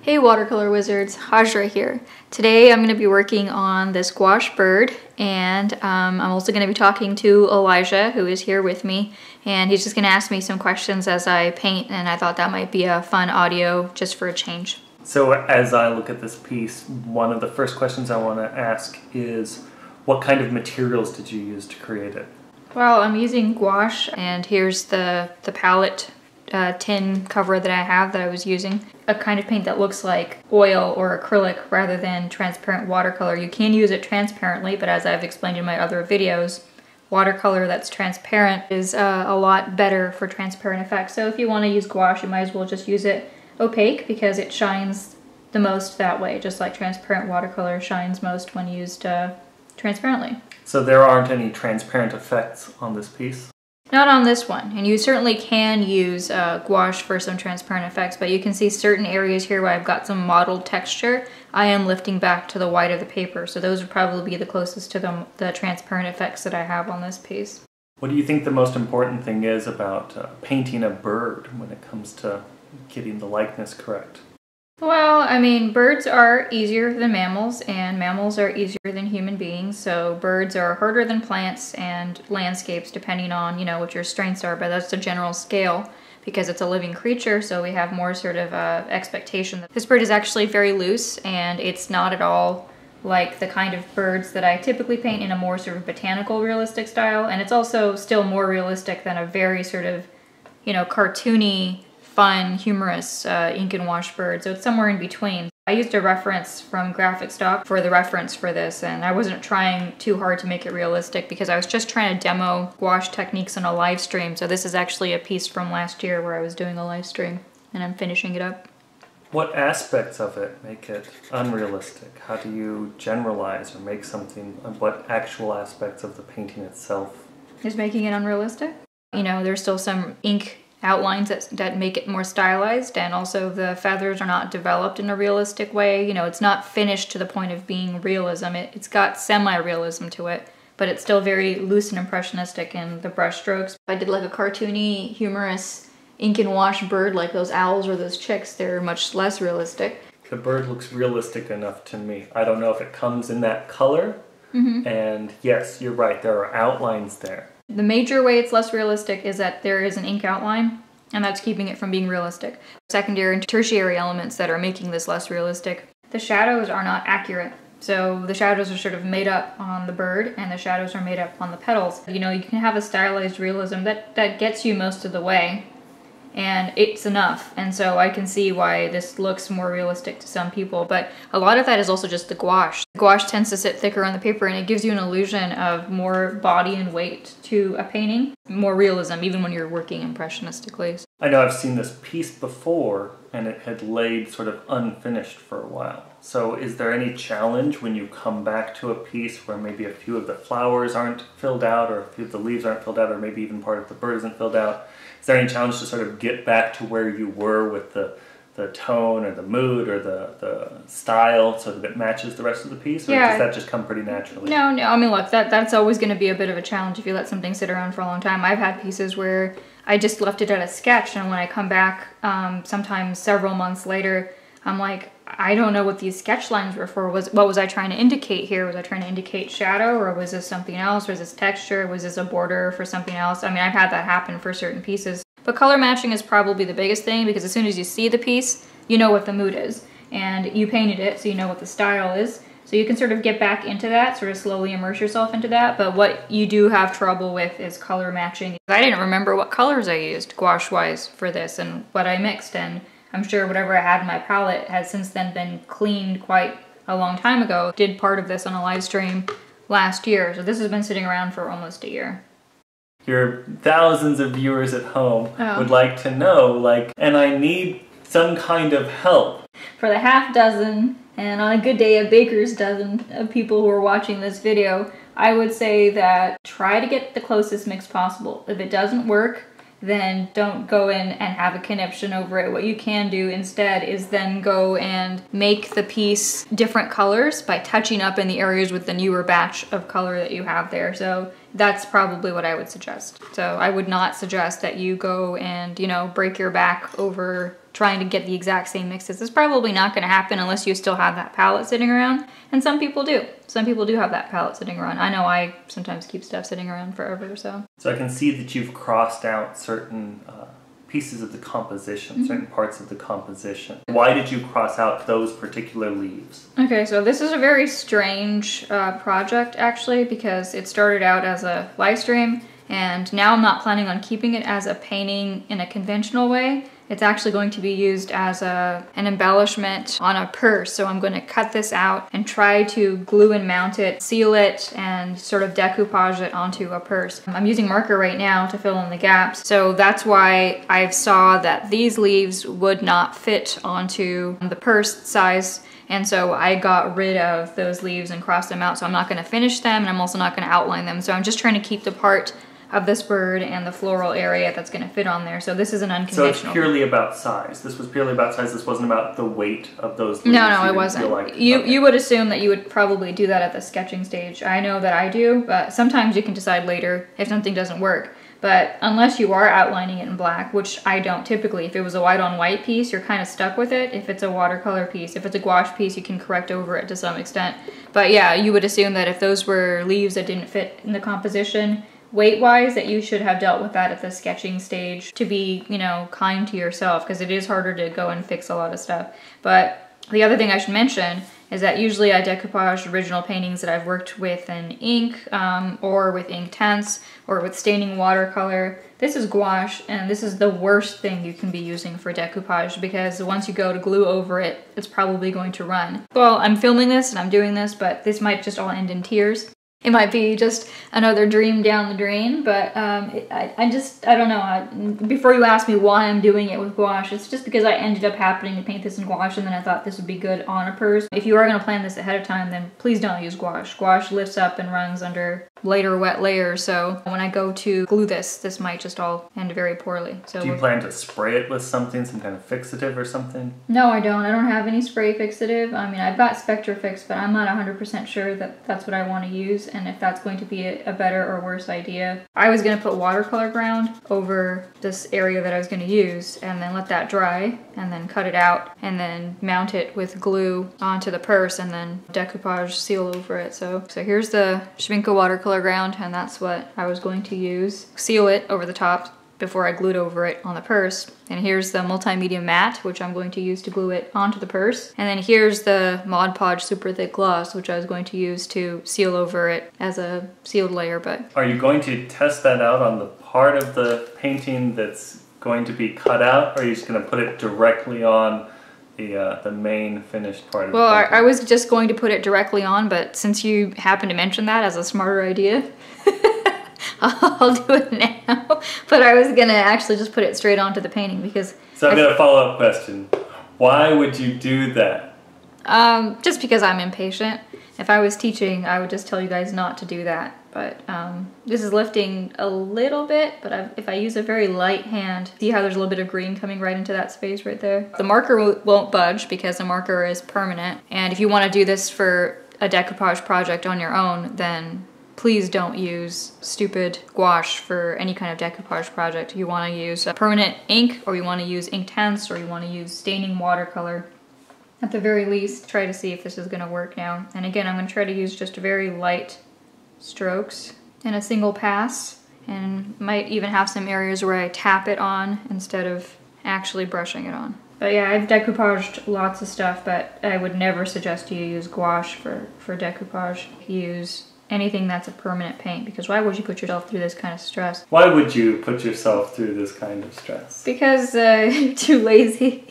Hey watercolor wizards, Hajra here. Today I'm going to be working on this gouache bird, and I'm also going to be talking to Elijah, who is here with me, and he's just going to ask me some questions as I paint, and I thought that might be a fun audio just for a change. So as I look at this piece, one of the first questions I want to ask is, what kind of materials did you use to create it? Well, I'm using gouache, and here's the palette tin cover that I have that I was using. A kind of paint that looks like oil or acrylic rather than transparent watercolor. You can use it transparently, but as I've explained in my other videos, watercolor that's transparent is a lot better for transparent effects. So if you want to use gouache, you might as well just use it opaque because it shines the most that way, just like transparent watercolor shines most when used transparently. So there aren't any transparent effects on this piece? Not on this one, and you certainly can use gouache for some transparent effects, but you can see certain areas here where I've got some mottled texture. I am lifting back to the white of the paper, so those would probably be the closest to the transparent effects that I have on this piece. What do you think the most important thing is about painting a bird when it comes to getting the likeness correct? Well, I mean, birds are easier than mammals, and mammals are easier than human beings, so birds are harder than plants and landscapes, depending on, what your strengths are, but that's the general scale, because it's a living creature, so we have more sort of expectation. This bird is actually very loose, and it's not at all like the kind of birds that I typically paint in a more sort of botanical realistic style, and it's also still more realistic than a very sort of, cartoony, fun, humorous ink and wash bird, so it's somewhere in between. I used a reference from graphic stock for the reference for this, and I wasn't trying too hard to make it realistic because I was just trying to demo gouache techniques on a live stream. So this is actually a piece from last year where I was doing a live stream, and I'm finishing it up. What aspects of it make it unrealistic? How do you generalize or make something, what actual aspects of the painting itself is making it unrealistic? There's still some ink outlines that make it more stylized, and also the feathers are not developed in a realistic way. It's not finished to the point of being realism. It's got semi-realism to it, but it's still very loose and impressionistic in the brush strokes. I did like a cartoony, humorous ink and wash bird like those owls or those chicks. They're much less realistic. The bird looks realistic enough to me. I don't know if it comes in that color, and yes, you're right, there are outlines there. The major way it's less realistic is that there is an ink outline, and that's keeping it from being realistic. Secondary and tertiary elements that are making this less realistic. The shadows are not accurate. So the shadows are sort of made up on the bird, and the shadows are made up on the petals. You can have a stylized realism that gets you most of the way, and it's enough. And so I can see why this looks more realistic to some people, but a lot of that is also just the gouache. The gouache tends to sit thicker on the paper, and it gives you an illusion of more body and weight to a painting, more realism, even when you're working impressionistically. I know I've seen this piece before, and it had laid sort of unfinished for a while. So is there any challenge when you come back to a piece where maybe a few of the flowers aren't filled out, or a few of the leaves aren't filled out, or maybe even part of the bird isn't filled out? Is there any challenge to sort of get back to where you were with the tone or the mood or the style so that it matches the rest of the piece? Or does that just come pretty naturally? No. I mean, look, that's always going to be a bit of a challenge if you let something sit around for a long time. I've had pieces where I just left it at a sketch, and when I come back sometimes several months later, I'm like, I don't know what these sketch lines were for. What was I trying to indicate here? Was I trying to indicate shadow, or was this something else? Was this texture? Was this a border for something else? I mean, I've had that happen for certain pieces. But color matching is probably the biggest thing, because as soon as you see the piece, you know what the mood is. And you painted it, so you know what the style is. So you can sort of get back into that, sort of slowly immerse yourself into that. But what you do have trouble with is color matching. I didn't remember what colors I used gouache-wise for this and what I mixed, and I'm sure whatever I had in my palette has since then been cleaned quite a long time ago. Did part of this on a live stream last year, so this has been sitting around for almost a year. Your thousands of viewers at home would like to know, and I need some kind of help. For the half dozen, and on a good day a baker's dozen of people who are watching this video, I would say that try to get the closest mix possible. If it doesn't work, then don't go in and have a conniption over it. What you can do instead is then go and make the piece different colors by touching up in the areas with the newer batch of color that you have there. So that's probably what I would suggest. So I would not suggest that you go and, break your back over trying to get the exact same mixes. It's probably not going to happen unless you still have that palette sitting around. And some people do. Some people do have that palette sitting around. I know I sometimes keep stuff sitting around forever, so. So I can see that you've crossed out certain pieces of the composition, certain parts of the composition. Why did you cross out those particular leaves? Okay, so this is a very strange project actually, because it started out as a live stream, and now I'm not planning on keeping it as a painting in a conventional way. It's actually going to be used as an embellishment on a purse. So I'm going to cut this out and try to glue and mount it, seal it, and sort of decoupage it onto a purse. I'm using marker right now to fill in the gaps. So that's why I saw that these leaves would not fit onto the purse size. And so I got rid of those leaves and crossed them out. So I'm not going to finish them, and I'm also not going to outline them. So I'm just trying to keep the part of this bird and the floral area that's going to fit on there. So this is an unconventional. So it's purely about size. This was purely about size. This wasn't about the weight of those leaves. No, it wasn't. Like, you would assume that you would probably do that at the sketching stage. I know that I do, but sometimes you can decide later if something doesn't work. But unless you are outlining it in black, which I don't typically. If it was a white on white piece, you're kind of stuck with it. If it's a watercolor piece, if it's a gouache piece, you can correct over it to some extent. But yeah, you would assume that if those were leaves that didn't fit in the composition, weight-wise, that you should have dealt with that at the sketching stage to be, you know, kind to yourself, because it is harder to go and fix a lot of stuff. But the other thing I should mention is that usually I decoupage original paintings that I've worked with in ink, or with ink tints, or with staining watercolor. This is gouache, and this is the worst thing you can be using for decoupage, because once you go to glue over it, it's probably going to run. Well, I'm filming this and I'm doing this, but this might just all end in tears. It might be just another dream down the drain, but I don't know. Before you ask me why I'm doing it with gouache, it's just because I ended up happening to paint this in gouache, and then I thought this would be good on a purse. If you are going to plan this ahead of time, then please don't use gouache. Gouache lifts up and runs under later wet layers, so when I go to glue this might just all end very poorly. So do you plan to spray it with something, some kind of fixative or something? No, I don't. I don't have any spray fixative. I mean, I've got Spectrafix, but I'm not 100% sure that that's what I want to use, and if that's going to be a better or worse idea. I was going to put watercolor ground over this area that I was going to use, and then let that dry, and then cut it out, and then mount it with glue onto the purse, and then decoupage seal over it. So here's the Schmincke watercolor ground, and that's what I was going to use. Seal it over the top before I glued over it on the purse. And here's the multimedia matte, which I'm going to use to glue it onto the purse. And then here's the Mod Podge super thick gloss, which I was going to use to seal over it as a sealed layer. But are you going to test that out on the part of the painting that's going to be cut out, or are you just going to put it directly on the main finished part of the painting? I was just going to put it directly on, but since you happen to mention that as a smarter idea, I'll do it now. But I was gonna actually just put it straight onto the painting, because... So I've got a follow-up question. Why would you do that? Just because I'm impatient. If I was teaching, I would just tell you guys not to do that. But this is lifting a little bit, but if I use a very light hand, see how there's a little bit of green coming right into that space right there? The marker won't budge because the marker is permanent. And if you want to do this for a decoupage project on your own, then please don't use stupid gouache for any kind of decoupage project. You want to use permanent ink, or you want to use ink tints, or you want to use staining watercolor. At the very least, try to see if this is going to work now. And again, I'm going to try to use just very light strokes in a single pass, and might even have some areas where I tap it on instead of actually brushing it on. But yeah, I've decoupaged lots of stuff, but I would never suggest you use gouache for decoupage. Use anything that's a permanent paint, because why would you put yourself through this kind of stress? Why would you put yourself through this kind of stress? Because you're too lazy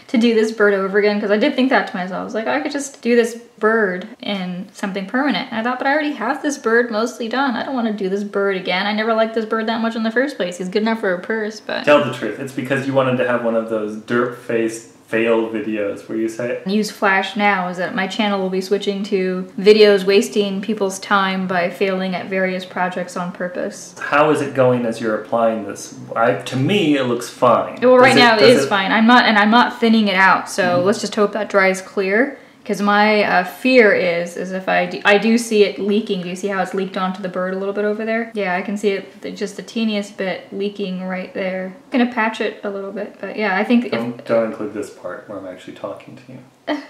to do this bird over again, because I did think that to myself. I was like, I could just do this bird in something permanent. And I thought, but I already have this bird mostly done. I don't want to do this bird again. I never liked this bird that much in the first place. He's good enough for a purse, but... Tell the truth. It's because you wanted to have one of those derp-faced fail videos where you say... Use flash now is that my channel will be switching to videos wasting people's time by failing at various projects on purpose. How is it going as you're applying this? To me, it looks fine. Well, right now it is fine. I'm not thinning it out, so let's just hope that dries clear, Because my fear is if I do see it leaking. Do you see how it's leaked onto the bird a little bit over there? Yeah, I can see it, just the teeniest bit leaking right there. I'm gonna patch it a little bit, but yeah, I think don't include this part where I'm actually talking to you.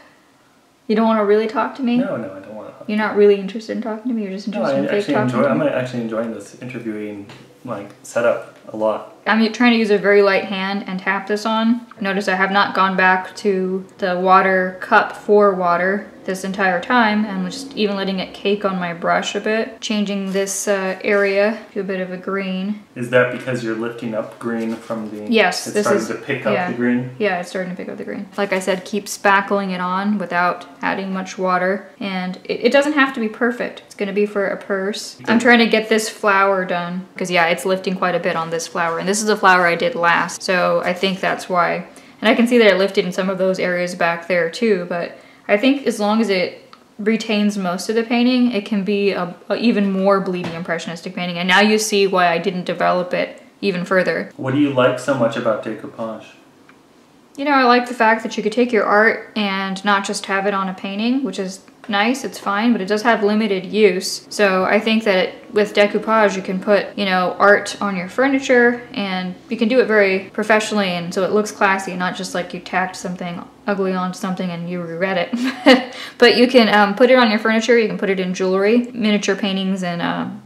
You don't want to really talk to me? No, I don't want to. You're not really interested in talking to me? You're just interested in fake talking to me? I'm actually enjoying this interviewing setup a lot. I'm trying to use a very light hand and tap this on. Notice I have not gone back to the water cup for water this entire time. I'm just even letting it cake on my brush a bit. Changing this area to a bit of a green. Is that because you're lifting up green from the... Yes. It's starting to pick up the green? Yeah, it's starting to pick up the green. Like I said, keep spackling it on without adding much water. And it doesn't have to be perfect. It's gonna be for a purse. I'm trying to get this flower done. Because yeah, it's lifting quite a bit on this flower. And this is the flower I did last. So I think that's why. And I can see that it lifted in some of those areas back there too. But I think as long as it retains most of the painting, it can be a even more bleedy impressionistic painting. And now you see why I didn't develop it even further. What do you like so much about decoupage? You know, I like the fact that you could take your art and not just have it on a painting, which is nice, it's fine, but it does have limited use. So I think that with decoupage you can put, you know, art on your furniture, and you can do it very professionally, and so it looks classy, not just like you tacked something ugly onto something and you regret it. But you can put it on your furniture, you can put it in jewelry, miniature paintings and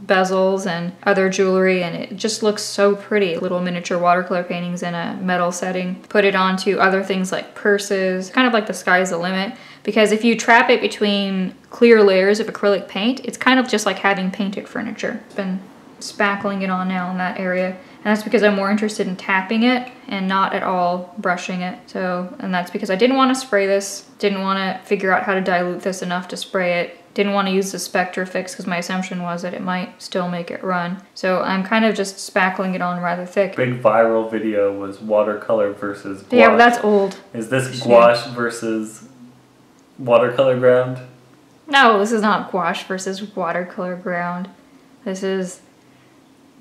bezels and other jewelry, and it just looks so pretty. Little miniature watercolor paintings in a metal setting. Put it onto other things like purses, kind of like the sky's the limit. Because if you trap it between clear layers of acrylic paint, it's kind of just like having painted furniture. I've been spackling it on now in that area. And that's because I'm more interested in tapping it and not at all brushing it. So, and that's because I didn't want to spray this, didn't want to figure out how to dilute this enough to spray it, didn't want to use the Spectra fix because my assumption was that it might still make it run. So I'm kind of just spackling it on rather thick. Big viral video was watercolor versus gouache. Yeah, but that's old. Is this gouache versus watercolor ground? No, this is not gouache versus watercolor ground. This is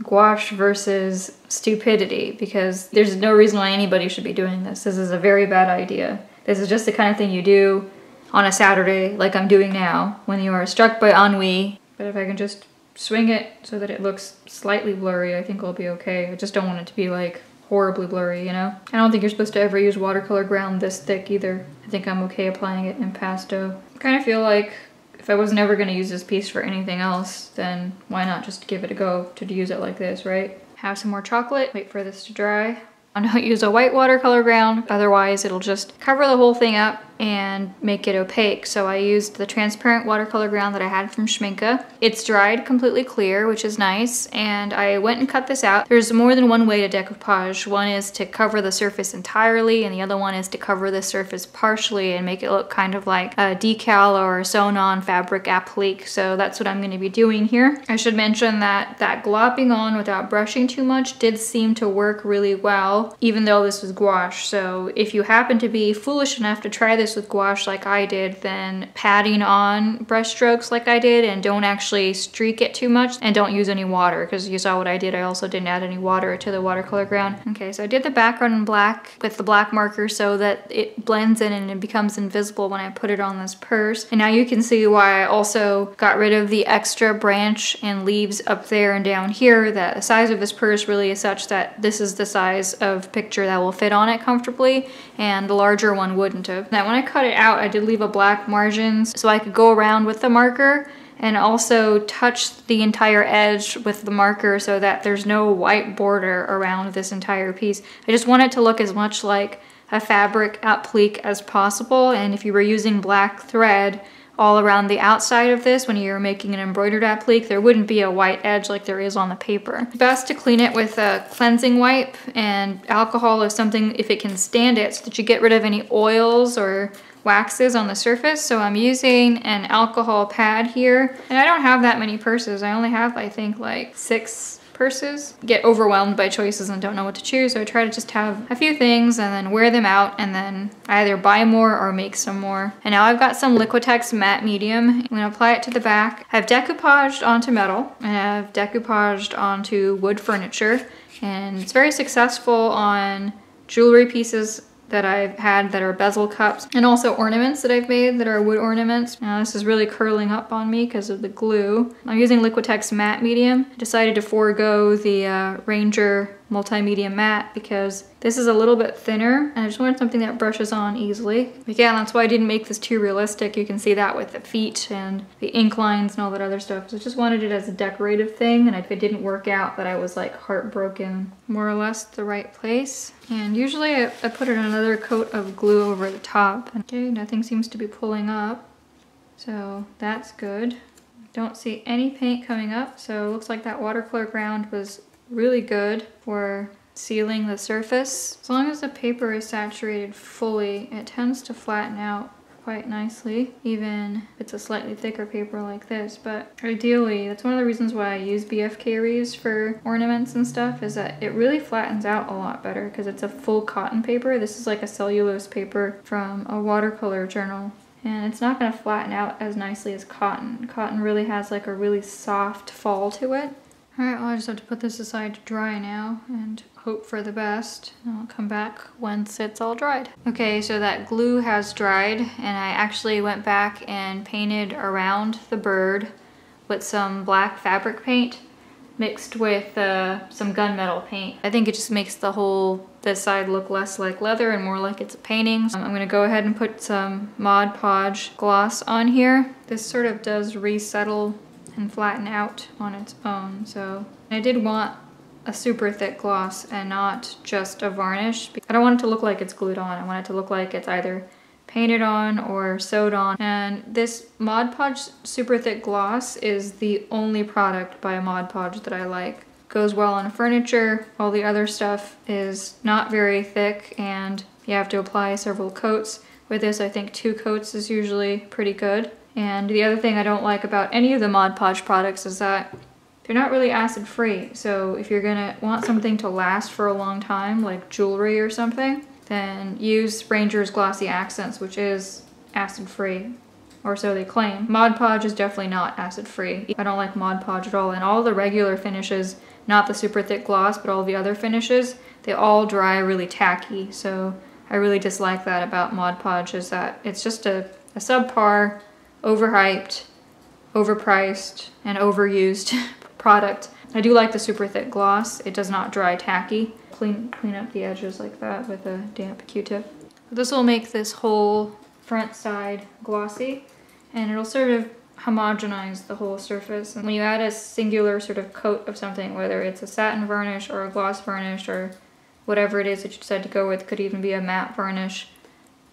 gouache versus stupidity, because there's no reason why anybody should be doing this. This is a very bad idea. This is just the kind of thing you do on a Saturday, like I'm doing now, when you are struck by ennui. But if I can just swing it so that it looks slightly blurry, I think I'll be okay. I just don't want it to be like horribly blurry, you know? I don't think you're supposed to ever use watercolor ground this thick either. I think I'm okay applying it in pesto. I kind of feel like if I was never going to use this piece for anything else, then why not just give it a go to use it like this, right? Have some more chocolate, wait for this to dry. I don't use a white watercolor ground, otherwise it'll just cover the whole thing up and make it opaque. So I used the transparent watercolor ground that I had from Schminke. It's dried completely clear, which is nice, and I went and cut this out. There's more than one way to decoupage. One is to cover the surface entirely, and the other one is to cover the surface partially and make it look kind of like a decal or a sewn-on fabric applique. So that's what I'm going to be doing here. I should mention that that glopping on without brushing too much did seem to work really well, even though this was gouache. So if you happen to be foolish enough to try this with gouache like I did, then patting on brush strokes like I did, and don't actually streak it too much, and don't use any water, because you saw what I did. I also didn't add any water to the watercolor ground. Okay, so I did the background in black with the black marker so that it blends in and it becomes invisible when I put it on this purse. And now you can see why I also got rid of the extra branch and leaves up there and down here. That the size of this purse really is such that this is the size of picture that will fit on it comfortably, and the larger one wouldn't have. Now when I cut it out, I did leave a black margins so I could go around with the marker and also touch the entire edge with the marker so that there's no white border around this entire piece. I just want it to look as much like a fabric applique as possible, and if you were using black thread all around the outside of this when you're making an embroidered applique, there wouldn't be a white edge like there is on the paper. Best to clean it with a cleansing wipe, and alcohol is something, if it can stand it, so that you get rid of any oils or waxes on the surface. So I'm using an alcohol pad here, and I don't have that many purses. I only have, I think, like 6 purses. Get overwhelmed by choices and don't know what to choose, so I try to just have a few things and then wear them out, and then either buy more or make some more. And now I've got some Liquitex matte medium. I'm gonna apply it to the back. I've decoupaged onto metal, and I've decoupaged onto wood furniture, and it's very successful on jewelry pieces that I've had that are bezel cups, and also ornaments that I've made that are wood ornaments. Now this is really curling up on me because of the glue. I'm using Liquitex matte medium. I decided to forego the Ranger multimedia matte because this is a little bit thinner and I just wanted something that brushes on easily. Again, that's why I didn't make this too realistic. You can see that with the feet and the ink lines and all that other stuff. So I just wanted it as a decorative thing, and if it didn't work out, that I was like heartbroken. More or less the right place. And usually I put another coat of glue over the top. Okay, nothing seems to be pulling up, so that's good. Don't see any paint coming up, so it looks like that watercolor ground was really good for sealing the surface. As long as the paper is saturated fully, it tends to flatten out quite nicely, even if it's a slightly thicker paper like this. But ideally, that's one of the reasons why I use BFK Reeves for ornaments and stuff, is that it really flattens out a lot better because it's a full cotton paper. This is like a cellulose paper from a watercolor journal, and it's not going to flatten out as nicely as cotton. Cotton really has like a really soft fall to it. Alright, well I just have to put this aside to dry now and hope for the best. And I'll come back once it's all dried. Okay, so that glue has dried, and I actually went back and painted around the bird with some black fabric paint mixed with some gunmetal paint. I think it just makes this side look less like leather and more like it's a painting. So I'm gonna go ahead and put some Mod Podge gloss on here. This sort of does resettle and flatten out on its own. So I did want a super thick gloss and not just a varnish. I don't want it to look like it's glued on. I want it to look like it's either painted on or sewed on. And this Mod Podge super thick gloss is the only product by Mod Podge that I like. Goes well on furniture. All the other stuff is not very thick and you have to apply several coats. With this, I think 2 coats is usually pretty good. And the other thing I don't like about any of the Mod Podge products is that they're not really acid free. So if you're gonna want something to last for a long time, like jewelry or something, then use Ranger's Glossy Accents, which is acid free, or so they claim. Mod Podge is definitely not acid free. I don't like Mod Podge at all, and all the regular finishes, not the super thick gloss, but all the other finishes, they all dry really tacky. So I really dislike that about Mod Podge, is that it's just a subpar, overhyped, overpriced, and overused product. I do like the super thick gloss. It does not dry tacky. Clean up the edges like that with a damp Q-tip. This will make this whole front side glossy, and it'll sort of homogenize the whole surface. And when you add a singular sort of coat of something, whether it's a satin varnish or a gloss varnish or whatever it is that you decide to go with, could even be a matte varnish,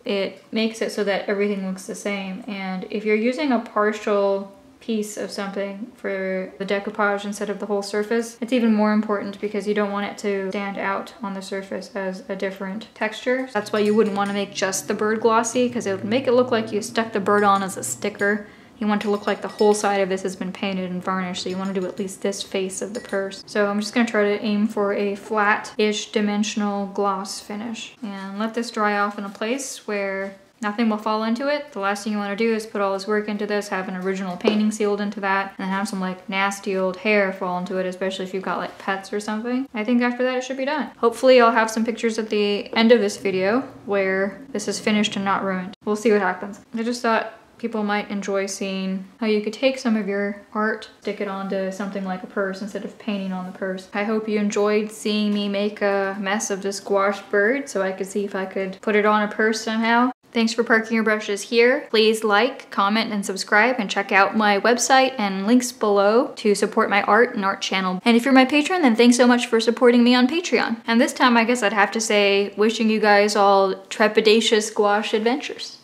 it makes it so that everything looks the same. And if you're using a partial piece of something for the decoupage instead of the whole surface, it's even more important because you don't want it to stand out on the surface as a different texture. That's why you wouldn't want to make just the bird glossy, because it would make it look like you stuck the bird on as a sticker. You want it to look like the whole side of this has been painted and varnished, so you want to do at least this face of the purse. So I'm just going to try to aim for a flat-ish dimensional gloss finish and let this dry off in a place where nothing will fall into it. The last thing you want to do is put all this work into this, have an original painting sealed into that, and then have some like nasty old hair fall into it, especially if you've got like pets or something. I think after that it should be done. Hopefully I'll have some pictures at the end of this video where this is finished and not ruined. We'll see what happens. I just thought people might enjoy seeing how you could take some of your art, stick it onto something like a purse instead of painting on the purse. I hope you enjoyed seeing me make a mess of this gouache bird so I could see if I could put it on a purse somehow. Thanks for parking your brushes here. Please like, comment, and subscribe, and check out my website and links below to support my art and art channel. And if you're my patron, then thanks so much for supporting me on Patreon. And this time I guess I'd have to say, wishing you guys all trepidatious gouache adventures.